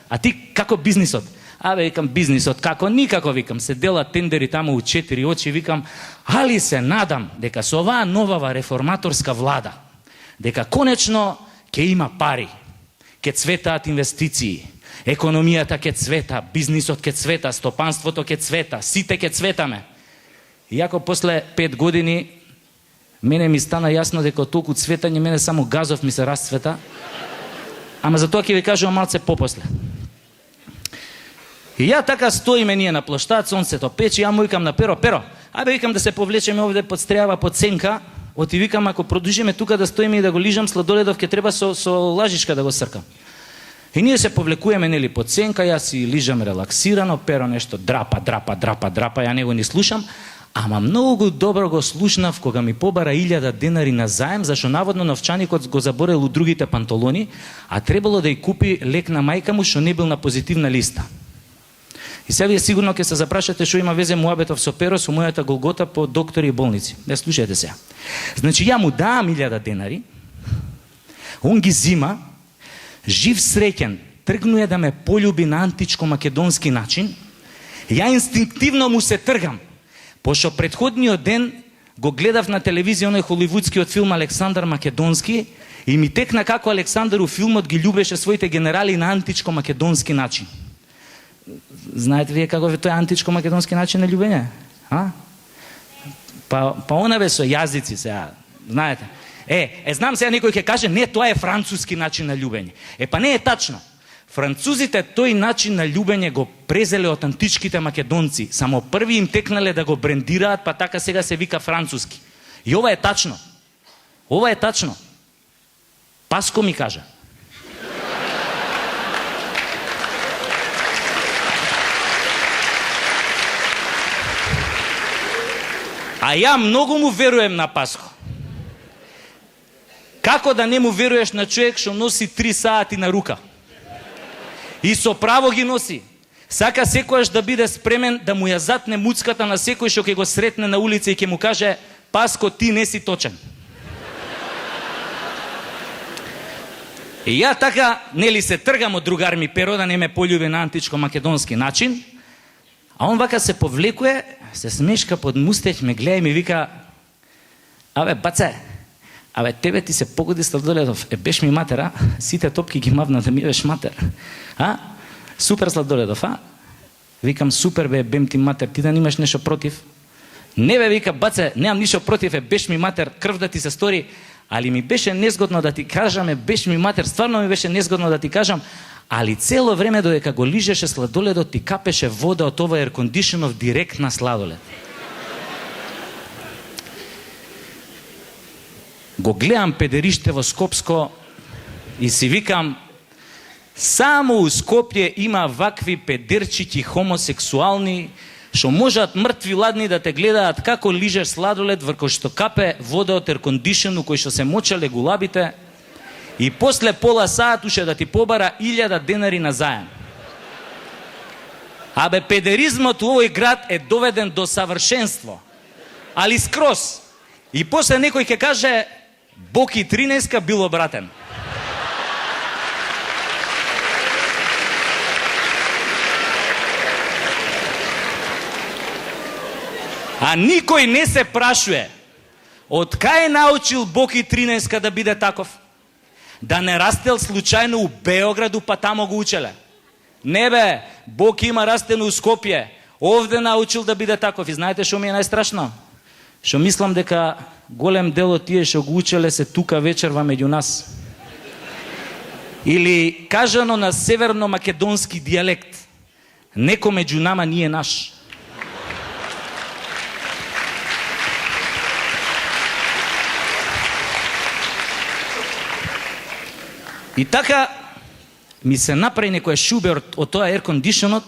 А ти како бизнисот? Викам, бизнисот, како? Никако, викам, се делат тендери таму у 4 очи, викам, али се надам дека со оваа новава реформаторска влада, дека конечно ќе има пари, ќе цветаат инвестиции, економијата ќе цвета, бизнисот ќе цвета, стопанството ќе цвета, сите ќе цветаме. Иако после 5 години мене ми стана јасно дека од толку цветање мене само газов ми се расцвета, ама за тоа ќе ви кажувам малце попосле. И ја така стоиме ние на плоштад, сонцето пече, ја му викам на Перо, викам да се повлечеме овде под стреава, под сенка, оти викам ако продолжиме тука да стоиме и да го лижам сладоледов, ќе треба со лажичка да го сркам. И ние се повлекуваме нели под сенка, јас си лижам релаксирано, Перо нешто драпа, ја него не слушам, ама многу добро го слушнав кога ми побара 1000 денари на заем, зашто наводно новчаникот го заборел у другите панталони, а требало да ја купи лек на мајка му што не бил на позитивна листа. И сега вие сигурно ќе се запрашате што има везе муабетов со Перо, со мојата голгота по доктори и болници. Не слушајте сега. Значи ја му давам 1000 денари, он ги зима, жив среќен, тргнуе да ме полюби на античко-македонски начин, ја инстинктивно му се тргам, пошто предходниот ден го гледав на телевизија оној холивудскиот филм Александар Македонски и ми текна како Александар у филмот ги љубеше своите генерали на античко-македонски начин. Знаете вие како е тој античко-македонски начин на љубење? Па она бе со јазици сега, знаете. Знам сега некој ќе каже, не, тоа е француски начин на љубење. Па не е тачно. Французите тој начин на љубење го презеле од античките македонци. Само први им текнале да го брендираат, па така сега се вика француски. И ова е тачно. Ова е тачно. Паско ми кажа. А ја многу му веруем на Паско. Како да не му веруеш на човек што носи 3 сати на рука? И со право ги носи. Сака секојаш да биде спремен да му ја затне муцката на секој што ќе го сретне на улица и ќе му каже: Паско, ти не си точен. И ја така, нели се тргам од другар ми Перо да не ме полюби на античко-македонски начин, а он вака се повлекуе, се смешка под мустеќ, ме гледа и ми вика: баце, тебе ти се погоди Сладоледов, беш ми матер, сите топки ги мавна да ми беш матер. Супер Сладоледов, Викам, супер бем ти матер, ти да немаш нешто против? Не вика, баце, немам ништо против, беш ми матер, крв да ти се стори, али ми беше незгодно да ти кажам, беш ми матер, стварно ми беше незгодно да ти кажам, али цело време додека го лижеше сладоледот ти капеше вода од ова еркондишенов директ на сладолед. Го гледам педериште во Скопско и си викам, само у Скопје има вакви педерчики хомосексуални, што можат мртви ладни да те гледаат како лижеш сладолед врко што капе вода од еркондишену кој што се мочале гулабите и после пола саат уше да ти побара 1000 денари на заем. Педеризмот у овој град е доведен до савршенство. Али скроз. И после некој ќе каже, Боки 13 бил обратен. А никој не се прашуе од кај научил Боки 13 да биде таков? Да не растел случајно у Београду па тамо го учеле? Не бе, Боки има растено у Скопје, овде научил да биде таков. И знаете што ми е најстрашно? Што мислам дека голем дел од тие што го учеле се тука вечерва меѓу нас. Или кажано на северно-македонски дијалект, неко меѓу нама не е наш. И така ми се направи некоја шубе од тоа еркондишенот,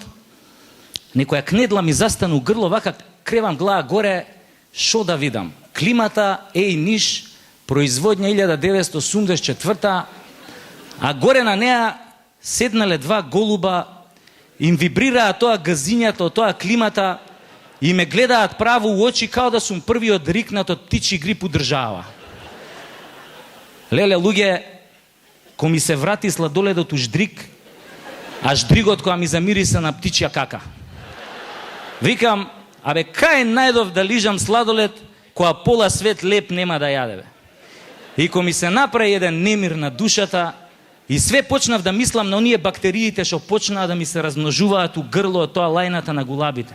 некоја кнедла ми застана у грло, вака кревам глава горе, шо да видам? Климата, Ниш, производња 1984, а горе на неа седнале 2 голуба, им вибрираа тоа газињата од тоа климата и ме гледаат право у очи као да сум првиот рикнат од птичи грип у држава. Леле, луѓе, ко ми се врати сладоледот у Ждрик, А ждригот која ми замириса на птичја кака. Викам, абе, кај најдов да лижам сладолед која пола свет леп нема да јаде, бе. И ко ми се направи еден немир на душата, и све почнав да мислам на оние бактериите што почнаа да ми се размножуваат у грло од тоа лајната на гулабите.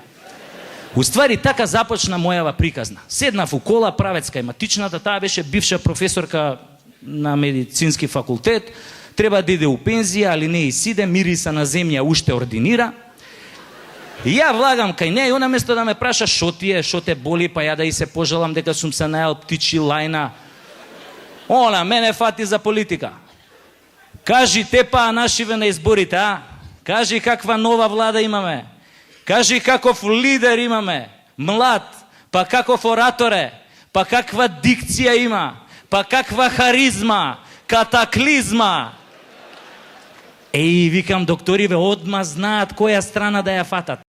Уствари така започна мојава приказна. Седнав у кола, правец кај матичната, таа беше бивша професорка на медицински факултет, треба да иде у пензија, али не и сиде, мириса на земја уште ординира. И ја влагам кај неја и она место да ме праша шо ти е, шо те боли, па ја да и се пожалам дека сум се најал птичи лајна. Она мене фати за политика. Кажи те па нашиве на изборите, а? Кажи каква нова влада имаме. Кажи каков лидер имаме. Млад, па каков оратор е, па каква дикција има, па каква харизма, катаклизма. Еј, викам, докториве одма знаат која страна да ја фатат.